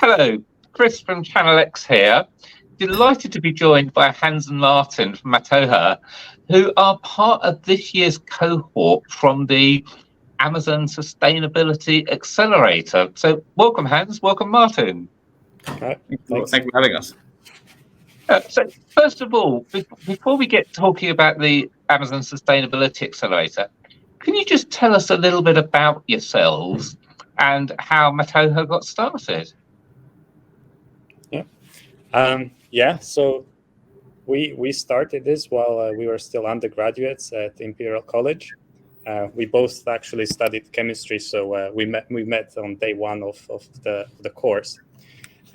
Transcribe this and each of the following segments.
Hello, Chris from Channel X here. Delighted to be joined by Hans and Martin from Matoha, who are part of this year's cohort from the Amazon Sustainability Accelerator. So welcome, Hans. Welcome, Martin. Thank you for having us. So first of all, before we get talking about the Amazon Sustainability Accelerator, can you just tell us a little bit about yourselves and how Matoha got started? So we started this while we were still undergraduates at Imperial College. We both actually studied chemistry, so we met on day one of the course.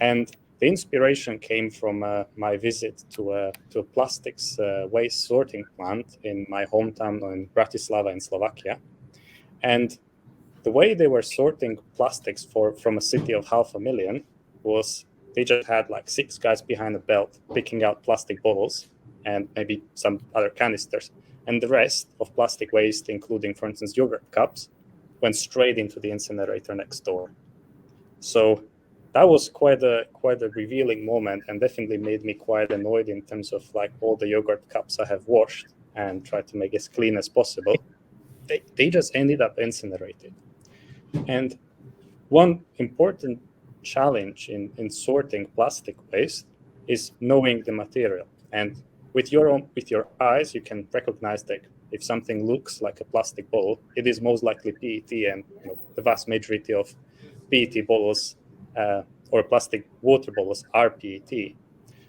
And the inspiration came from my visit to a plastics waste sorting plant in my hometown in Bratislava in Slovakia. And the way they were sorting plastics from a city of 500,000 was they just had like 6 guys behind a belt picking out plastic bottles and maybe some other canisters. And the rest of plastic waste, including, for instance, yogurt cups, went straight into the incinerator next door. So that was quite a revealing moment, and definitely made me quite annoyed in terms of like all the yogurt cups I have washed and tried to make as clean as possible. They just ended up incinerated. And one important challenge in sorting plastic waste is knowing the material. And with your eyes, you can recognize that if something looks like a plastic bottle, it is most likely PET, and the vast majority of PET bottles or plastic water bottles are PET.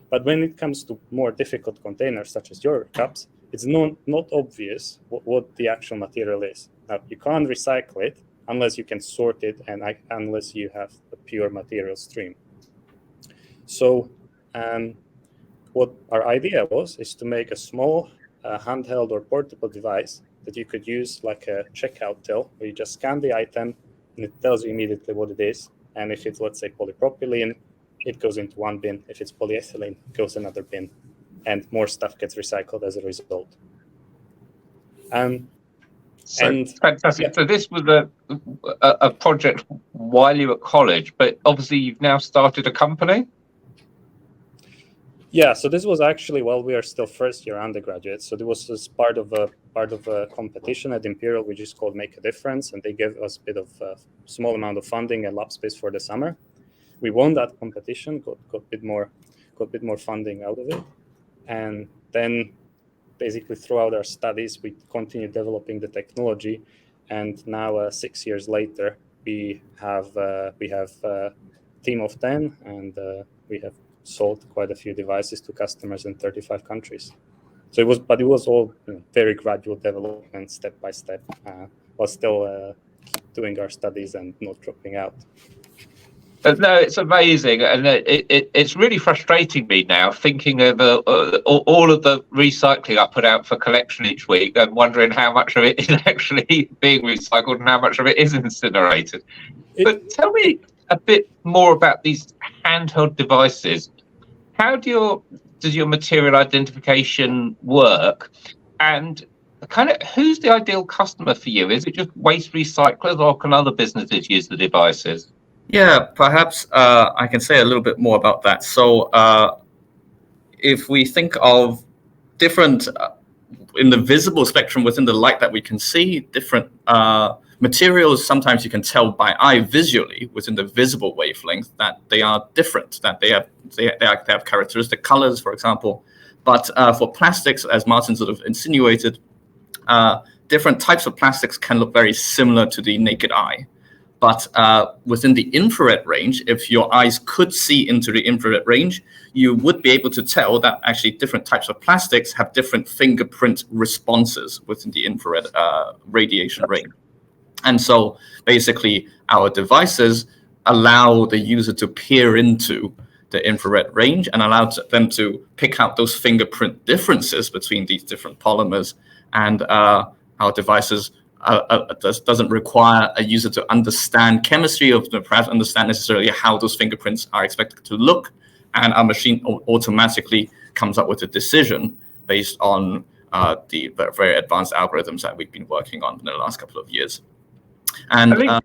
But when it comes to more difficult containers such as yogurt cups, it's not obvious what the actual material is. Now, you can't recycle it unless you can sort it and unless you have a pure material stream. So what our idea is to make a small handheld or portable device that you could use like a checkout till, where you just scan the item and it tells you immediately what it is. And if it's, let's say, polypropylene, it goes into one bin. If it's polyethylene, it goes another bin. And more stuff gets recycled as a result. Fantastic. Yeah. So this was a project while you were at college, but obviously you've now started a company? Yeah, so this was actually while we are still first-year undergraduates. So this was part of a competition at Imperial, which is called Make a Difference, and they gave us a bit of a small amount of funding and lab space for the summer. We won that competition, got a bit more funding out of it, and then basically throughout our studies, we continued developing the technology, and now 6 years later, we have a team of 10, and we have sold quite a few devices to customers in 35 countries. So it was all very gradual development, step by step, while still doing our studies and not dropping out. No, it's amazing, and it's really frustrating me now thinking of all of the recycling I put out for collection each week and wondering how much of it is actually being recycled and how much of it is incinerated. But tell me a bit more about these handheld devices. How does your material identification work, and kind of who's the ideal customer for you? Is it just waste recyclers, or can other businesses use the devices? Yeah, perhaps I can say a little bit more about that. So if we think of different, in the visible spectrum within the light that we can see, different materials, sometimes you can tell by eye visually within the visible wavelength that they are different, that they have characteristic colors, for example. But for plastics, as Martin sort of insinuated, different types of plastics can look very similar to the naked eye. But within the infrared range, if your eyes could see into the infrared range, you would be able to tell that actually different types of plastics have different fingerprint responses within the infrared radiation range. And so basically our devices allow the user to peer into the infrared range and allow them to pick out those fingerprint differences between these different polymers. And our devices doesn't require a user to understand chemistry or to perhaps understand necessarily how those fingerprints are expected to look. And our machine automatically comes up with a decision based on the very advanced algorithms that we've been working on in the last couple of years. And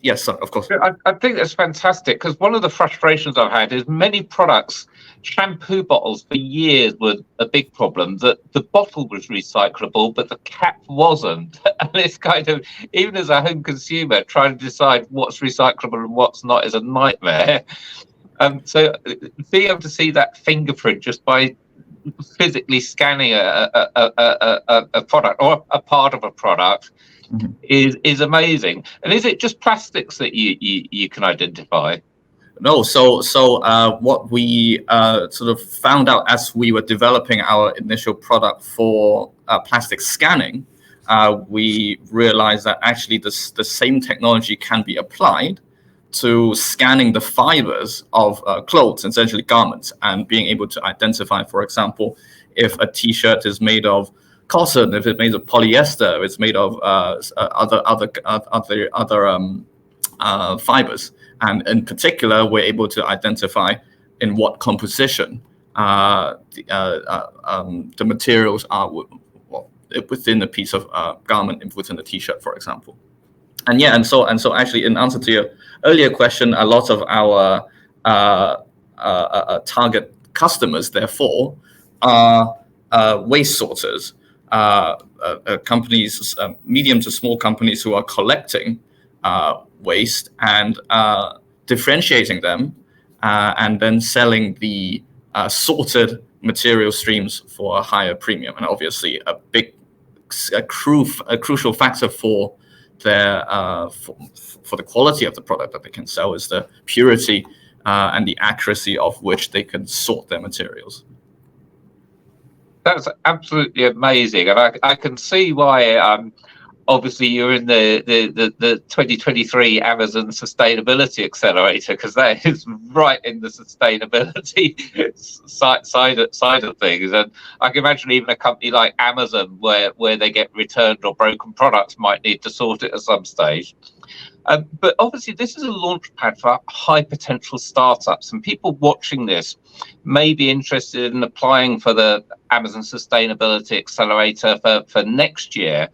Yes, sir, of course. I think that's fantastic, because one of the frustrations I've had is many products, shampoo bottles for years were a big problem. That the bottle was recyclable, but the cap wasn't. And it's kind of, even as a home consumer, trying to decide what's recyclable and what's not is a nightmare. So being able to see that fingerprint just by physically scanning a product or a part of a product is amazing. And is it just plastics that you can identify? No, what we sort of found out as we were developing our initial product for plastic scanning, we realized that actually the same technology can be applied to scanning the fibers of clothes, essentially garments, and being able to identify, for example, if a T-shirt is made of cotton, if it's made of polyester, if it's made of other fibers. And in particular, we're able to identify in what composition the materials are within a piece of garment, within a T-shirt, for example. And so actually, in answer to your earlier question, a lot of our target customers, therefore, are waste sorters, companies, medium to small companies who are collecting waste and differentiating them, and then selling the sorted material streams for a higher premium. And obviously, a crucial factor for their for the quality of the product that they can sell is the purity and the accuracy of which they can sort their materials. That's absolutely amazing, and I can see why. Obviously, you're in the 2023 Amazon Sustainability Accelerator, because that is right in the sustainability side of things. And I can imagine even a company like Amazon, where they get returned or broken products, might need to sort it at some stage. But obviously, this is a launch pad for high potential startups, and people watching this may be interested in applying for the Amazon Sustainability Accelerator for next year.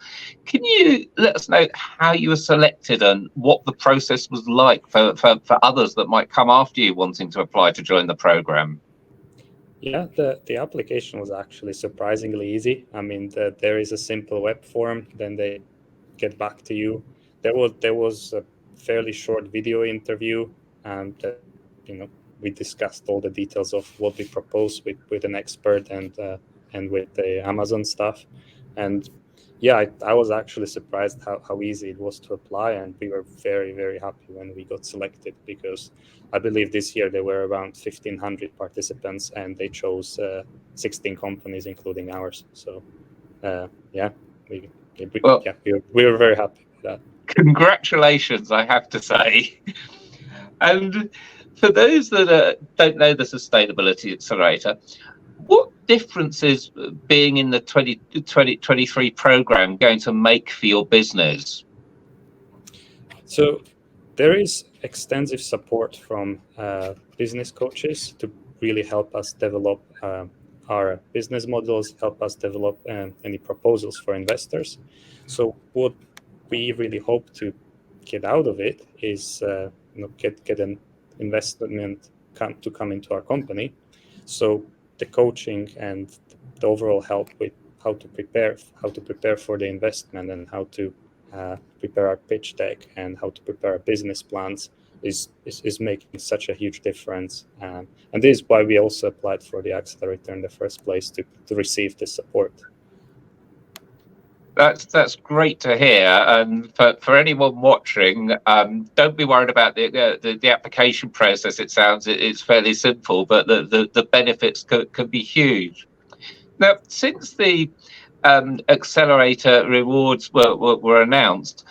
Can you let us know how you were selected and what the process was like for others that might come after you wanting to apply to join the program? Yeah, the application was actually surprisingly easy. I mean, there is a simple web form, then they get back to you. There was a fairly short video interview, and we discussed all the details of what we propose with an expert and with the Amazon staff. And yeah, I was actually surprised how easy it was to apply, and we were very, very happy when we got selected, because I believe this year there were around 1,500 participants, and they chose 16 companies, including ours. So we were very happy with that. Congratulations, I have to say. And for those that don't know the Sustainability Accelerator, what difference is being in the 2023 program going to make for your business? So there is extensive support from business coaches to really help us develop our business models, help us develop any proposals for investors. So what we really hope to get out of it is get an investment to come into our company. So the coaching and the overall help with how to prepare for the investment, and how to prepare our pitch deck, and how to prepare our business plans is making such a huge difference. And this is why we also applied for the accelerator in the first place, to receive this support. That's great to hear. And for anyone watching, don't be worried about the application process. It sounds it's fairly simple, but the benefits could be huge. Now, since the accelerator rewards were announced,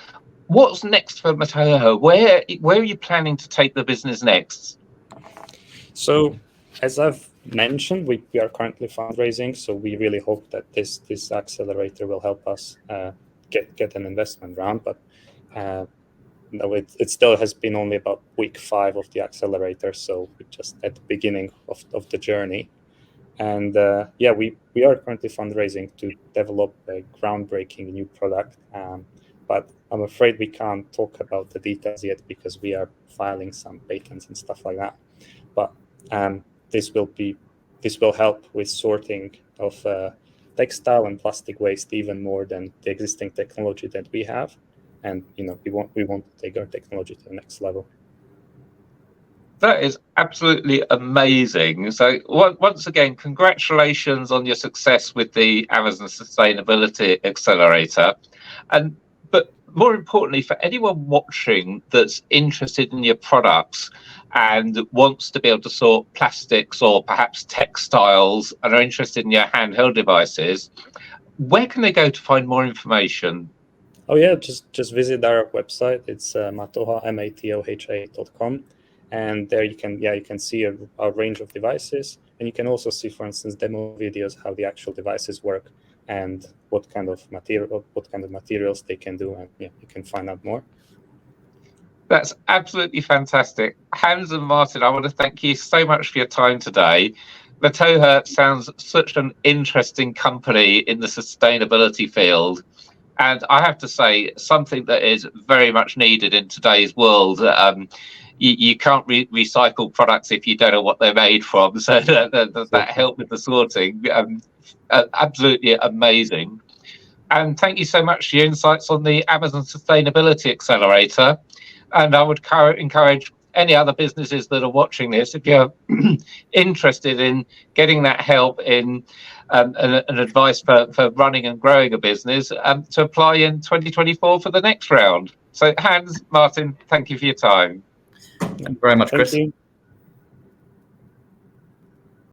what's next for Matoha? Where are you planning to take the business next? So, as I've mentioned, we are currently fundraising, so we really hope that this accelerator will help us get an investment round. But no, it still has been only about week 5 of the accelerator, so we're just at the beginning of the journey. And we are currently fundraising to develop a groundbreaking new product but I'm afraid we can't talk about the details yet because we are filing some patents and stuff like that. But this will help with sorting of textile and plastic waste even more than the existing technology that we have, and we want to take our technology to the next level. That is absolutely amazing. So once again, congratulations on your success with the Amazon Sustainability Accelerator. But more importantly, for anyone watching that's interested in your products and wants to be able to sort plastics or perhaps textiles and are interested in your handheld devices, where can they go to find more information? Oh yeah, just visit our website. It's Matoha, matoha.com. And there you can see a range of devices, and you can also see, for instance, demo videos how the actual devices work and what kind of materials they can do, and you can find out more. That's absolutely fantastic. Hans and Martin, I want to thank you so much for your time today. Matoha sounds such an interesting company in the sustainability field. And I have to say, something that is very much needed in today's world. You can't recycle products if you don't know what they're made from. So that help with the sorting, absolutely amazing. And thank you so much for your insights on the Amazon Sustainability Accelerator. And I would encourage any other businesses that are watching this, if you're interested in getting that help in an advice for running and growing a business, to apply in 2024 for the next round. So Hans, Martin, thank you for your time. Thank you very much, Chris. Thank you.